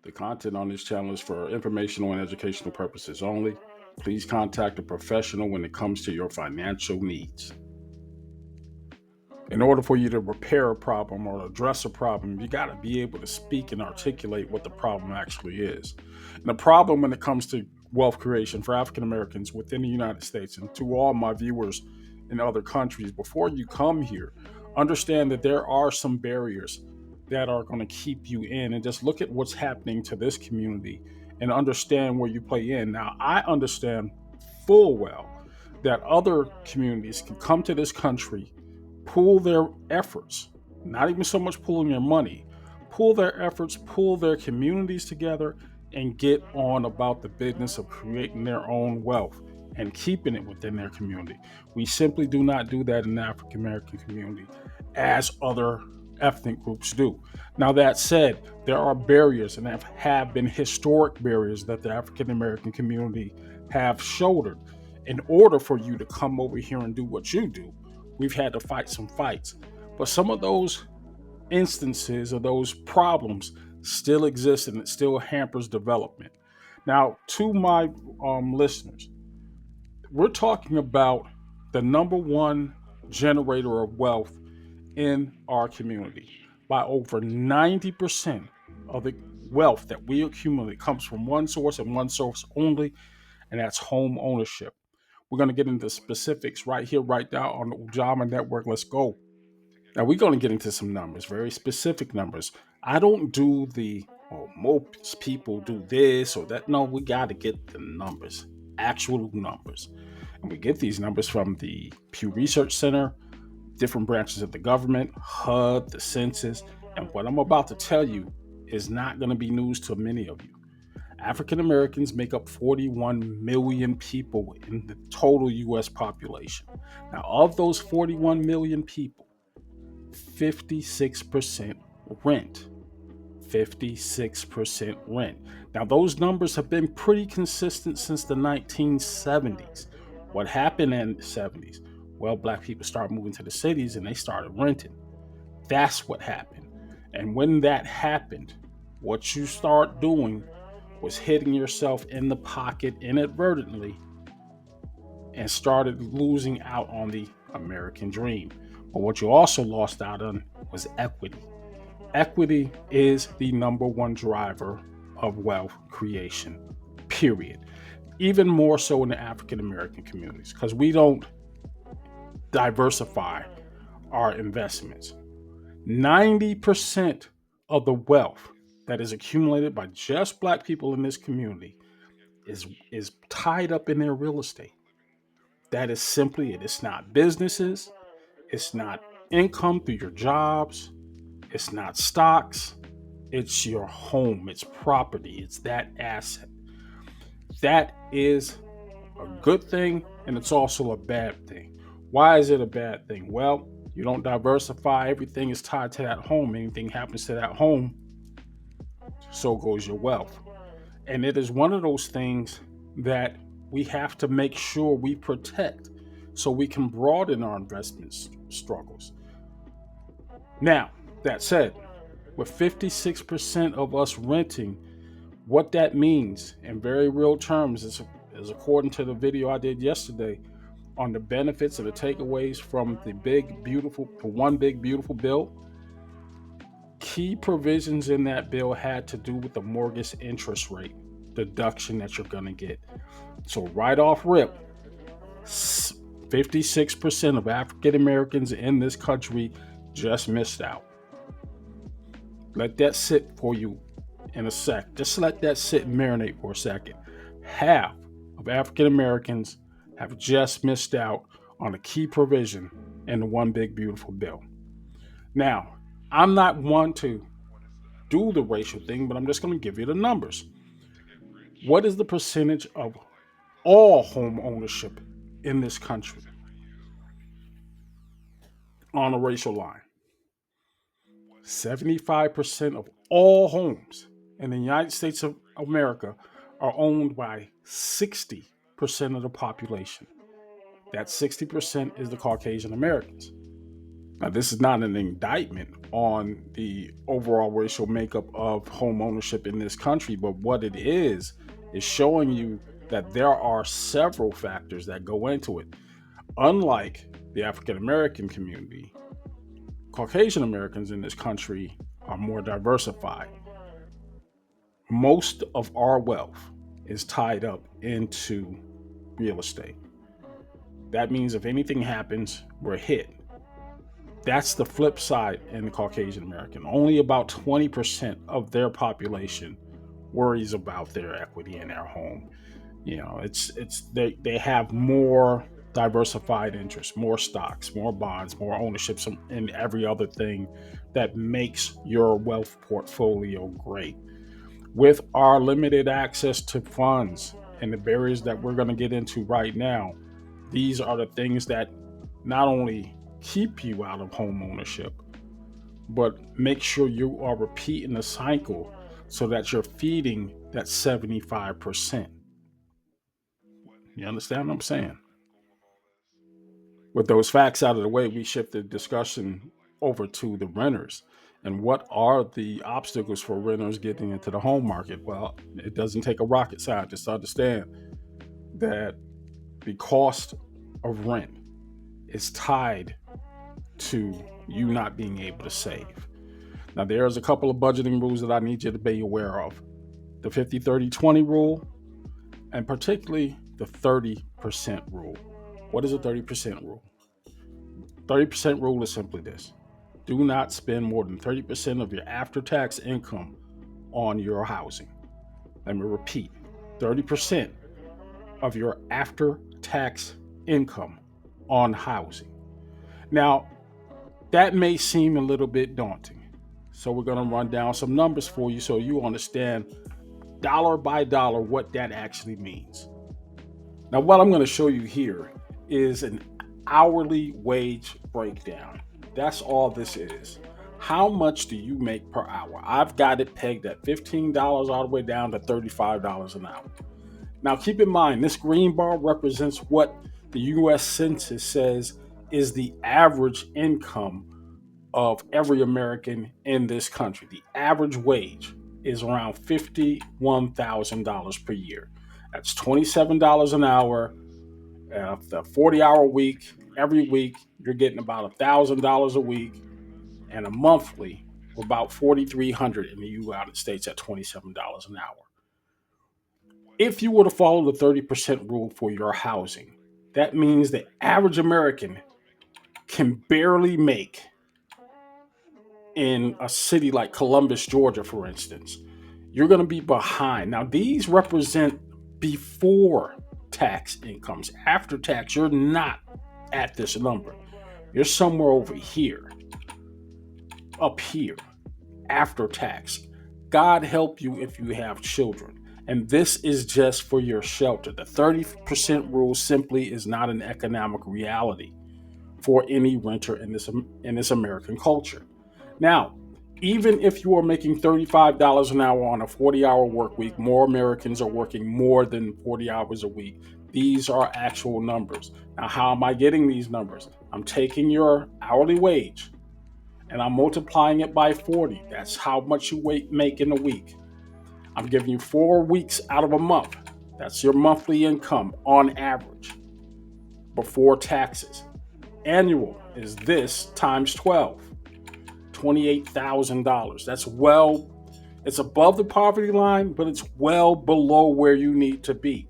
The content on this channel is for informational and educational purposes only. Please contact a professional when it comes to your financial needs. In order for you to repair a problem or address a problem, you got to be able to speak and articulate what the problem actually is. And the problem when it comes to wealth creation for African Americans within the United States, and to all my viewers in other countries, before you come here, understand that there are some barriers that are going to keep you in, and just look at what's happening to this community and understand where you play in. Now, I understand full well that other communities can come to this country, pool their efforts, not even so much pooling their money, pool their efforts, pool their communities together, and get on about the business of creating their own wealth and keeping it within their community. We simply do not do that in the African American community as other ethnic groups do. Now, that said, there are barriers and have been historic barriers that the African American community have shouldered. In order for you to come over here and do what you do, we've had to fight some fights. But some of those instances or those problems still exist, and it still hampers development. Now, to my listeners, we're talking about the number one generator of wealth in our community. By over 90% of the wealth that we accumulate comes from one source and one source only, and that's home ownership. We're going to get into specifics right here, right now on the Ujamaa Network. Let's go. Now, we're going to get into some numbers, very specific numbers. I don't do the, oh, most people do this or that. No, we got to get the numbers, actual numbers. And we get these numbers from the Pew Research Center, different branches of the government, HUD, the census. And what I'm about to tell you is not going to be news to many of you. African Americans make up 41 million people in the total US population. Now, of those 41 million people, 56% rent. 56% rent. Now, those numbers have been pretty consistent since the 1970s. What happened in the 70s? Well, black people started moving to the cities and they started renting. That's what happened. And when that happened, what you start doing was hitting yourself in the pocket inadvertently and started losing out on the American dream. But what you also lost out on was equity. Equity is the number one driver of wealth creation, period. Even more so in the African American communities, because we don't diversify our investments. 90% of the wealth that is accumulated by just black people in this community is tied up in their real estate. That is simply it. It's not businesses, it's not income through your jobs, it's not stocks, it's your home, it's property, it's that asset. That is a good thing, and it's also a bad thing. Why is it a bad thing? Well, you don't diversify, everything is tied to that home. Anything happens to that home, so goes your wealth. And it is one of those things that we have to make sure we protect so we can broaden our investment struggles. Now, that said, with 56% of us renting, what that means in very real terms is according to the video I did yesterday on the benefits and the takeaways from the one big beautiful bill. Key provisions in that bill had to do with the mortgage interest rate deduction that you're going to get. So right off rip, 56% of African Americans in this country just missed out. Let that sit for you in a sec. Just let that sit and marinate for a second. Half of African Americans have just missed out on a key provision in the one big beautiful bill. Now, I'm not one to do the racial thing, but I'm just going to give you the numbers. What is the percentage of all home ownership in this country on a racial line? 75% of all homes in the United States of America are owned by 60% of the population. That 60% is the Caucasian Americans. Now, this is not an indictment on the overall racial makeup of home ownership in this country, but what it is showing you that there are several factors that go into it. Unlike the African American community, Caucasian Americans in this country are more diversified. Most of our wealth is tied up into real estate. That means if anything happens, we're hit. That's the flip side in the Caucasian American. Only about 20% of their population worries about their equity in their home. They have more diversified interests, more stocks, more bonds, more ownerships, and every other thing that makes your wealth portfolio great. With our limited access to funds and the barriers that we're going to get into right now, these are the things that not only keep you out of home ownership, but make sure you are repeating the cycle so that you're feeding that 75%. You understand what I'm saying? With those facts out of the way, we shift the discussion over to the renters. And what are the obstacles for renters getting into the home market? Well, it doesn't take a rocket scientist to understand that the cost of rent is tied to you not being able to save. Now, there's a couple of budgeting rules that I need you to be aware of: the 50/30/20 rule, and particularly the 30% rule. What is a 30% rule? 30% rule is simply this: do not spend more than 30% of your after tax income on your housing. Let me repeat: 30% of your after tax income on housing. Now, that may seem a little bit daunting. So, we're going to run down some numbers for you so you understand dollar by dollar what that actually means. Now, what I'm going to show you here is an hourly wage breakdown. That's all this is. How much do you make per hour? I've got it pegged at $15 all the way down to $35 an hour. Now, keep in mind, this green bar represents what the US Census says is the average income of every American in this country. The average wage is around $51,000 per year. That's $27 an hour. The 40-hour week, every week, you're getting about $1,000 a week, and a monthly, about 4,300 in the United States at $27 an hour. If you were to follow the 30% rule for your housing, that means the average American can barely make, in a city like Columbus, Georgia, for instance, you're going to be behind. Now, these represent before tax incomes. After tax, you're not at this number. You're somewhere over here, up here, after tax. God help you if you have children. And this is just for your shelter. The 30% rule simply is not an economic reality for any renter in this American culture. Now, even if you are making $35 an hour on a 40-hour work week, more Americans are working more than 40 hours a week. These are actual numbers. Now, how am I getting these numbers? I'm taking your hourly wage and I'm multiplying it by 40. That's how much you make in a week. I'm giving you 4 weeks out of a month. That's your monthly income on average before taxes. Annual is this times 12. $28,000. It's above the poverty line, but it's well below where you need to be.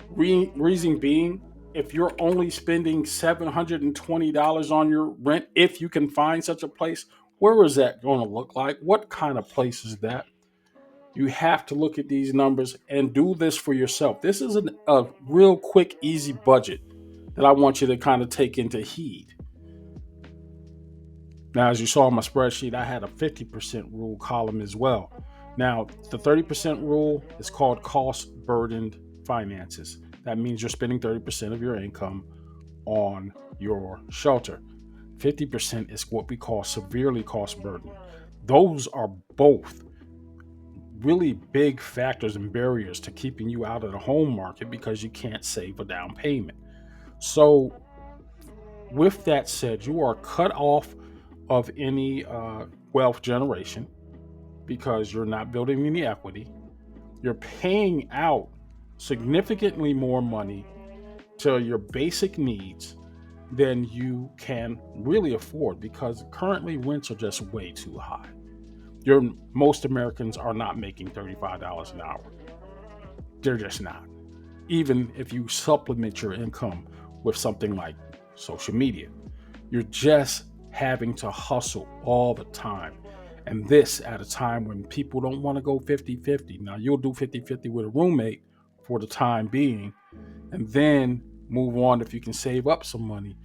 Reason being, if you're only spending $720 on your rent, if you can find such a place, where is that going to look like? What kind of place is that? You have to look at these numbers and do this for yourself. This is a real quick, easy budget that I want you to kind of take into heed. Now, as you saw on my spreadsheet, I had a 50% rule column as well. Now, the 30% rule is called cost burdened finances. That means you're spending 30% of your income on your shelter. 50% is what we call severely cost burdened. Those are both really big factors and barriers to keeping you out of the home market because you can't save a down payment. So, With that said, you are cut off of any wealth generation because you're not building any equity. You're paying out significantly more money to your basic needs than you can really afford because currently rents are just way too high. Your Most Americans are not making $35 an hour. They're just not. Even if you supplement your income with something like social media, you're just having to hustle all the time. And this at a time when people don't want to go 50-50. Now, you'll do 50-50 with a roommate for the time being, and then move on if you can save up some money.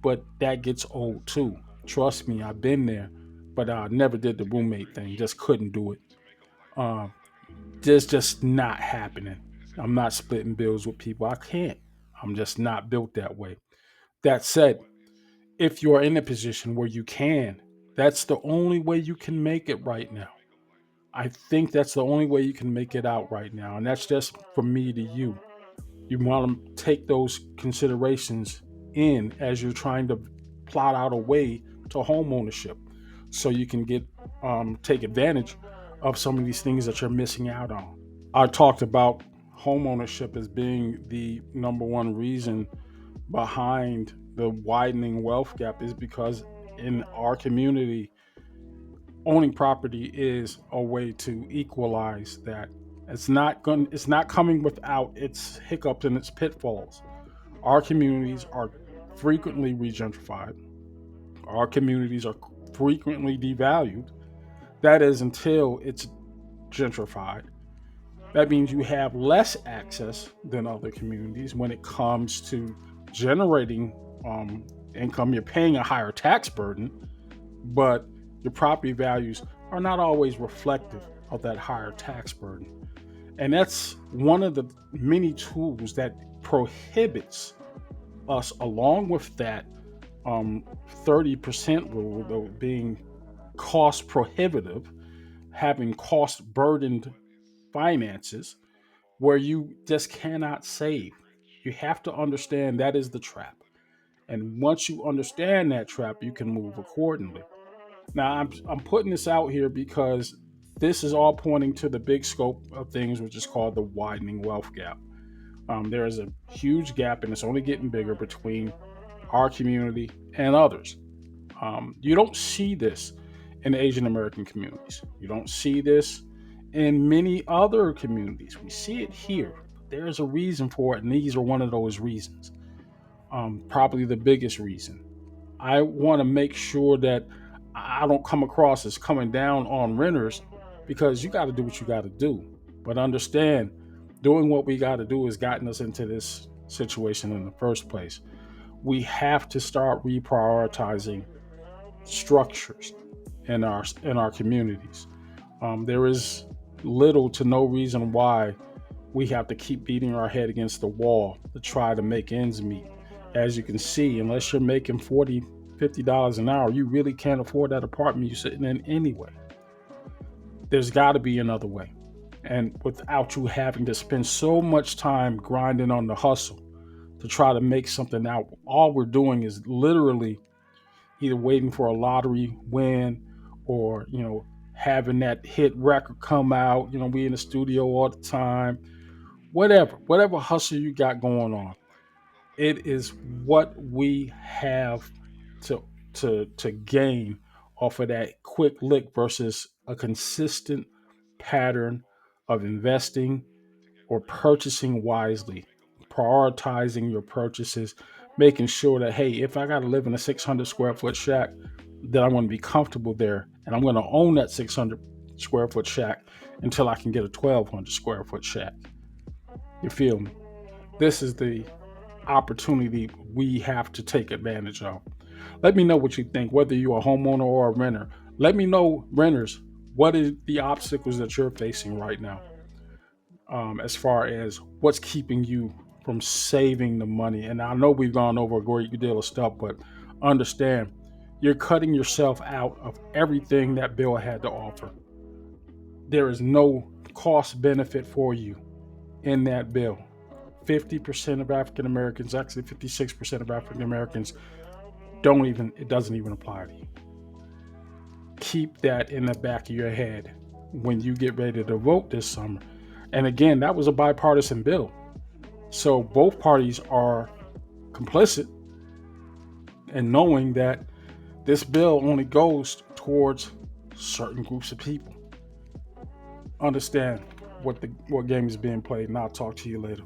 But that gets old too. Trust me, I've been there, but I never did the roommate thing. Just couldn't do it. Um, just not happening. I'm not splitting bills with people. I can't. I'm just not built that way. That said, if you're in a position where you can, that's the only way you can make it right now. I think that's the only way you can make it out right now. And that's just from me to you. You want to take those considerations in as you're trying to plot out a way to home ownership so you can get take advantage of some of these things that you're missing out on. I talked about home ownership as being the number one reason behind the widening wealth gap is because in our community, owning property is a way to equalize that. It's not coming without its hiccups and its pitfalls. Our communities are frequently regentrified. Our communities are frequently devalued. That is until it's gentrified. That means you have less access than other communities when it comes to generating income. You're paying a higher tax burden, but your property values are not always reflective of that higher tax burden. And that's one of the many tools that prohibits us, along with that 30% rule, though, being cost prohibitive, having cost burdened finances where you just cannot save. You have to understand that is the trap. And once you understand that trap, you can move accordingly. Now, I'm putting this out here because this is all pointing to the big scope of things, which is called the widening wealth gap. There is a huge gap, and it's only getting bigger between our community and others. You don't see this in Asian American communities. You don't see this in many other communities. We see it here. There's a reason for it, and these are one of those reasons. Probably the biggest reason. I want to make sure that I don't come across as coming down on renters because you got to do what you got to do. But understand, doing what we got to do has gotten us into this situation in the first place. We have to start reprioritizing structures in our communities. There is little to no reason why we have to keep beating our head against the wall to try to make ends meet. As you can see, unless you're making 40, $50 an hour, you really can't afford that apartment you're sitting in anyway. There's got to be another way. And without you having to spend so much time grinding on the hustle to try to make something out, all we're doing is literally either waiting for a lottery win or, having that hit record come out. We in the studio all the time. Whatever hustle you got going on, it is what we have to to gain off of that quick lick versus a consistent pattern of investing or purchasing wisely, prioritizing your purchases, making sure that, hey, if I got to live in a 600 square foot shack, that I'm going to be comfortable there and I'm going to own that 600 square foot shack until I can get a 1200 square foot shack. You feel me? This is the opportunity we have to take advantage of. Let me know what you think, whether you're a homeowner or a renter. Let me know, renters, what is the obstacles that you're facing right now, as far as what's keeping you from saving the money. And I know we've gone over a great deal of stuff, but understand you're cutting yourself out of everything that bill had to offer. There is no cost benefit for you in that bill. 50% of African Americans, actually 56% of African Americans, it doesn't even apply to you. Keep that in the back of your head when you get ready to vote this summer. And again, that was a bipartisan bill. So both parties are complicit in knowing that this bill only goes towards certain groups of people. Understand what game is being played, and I'll talk to you later.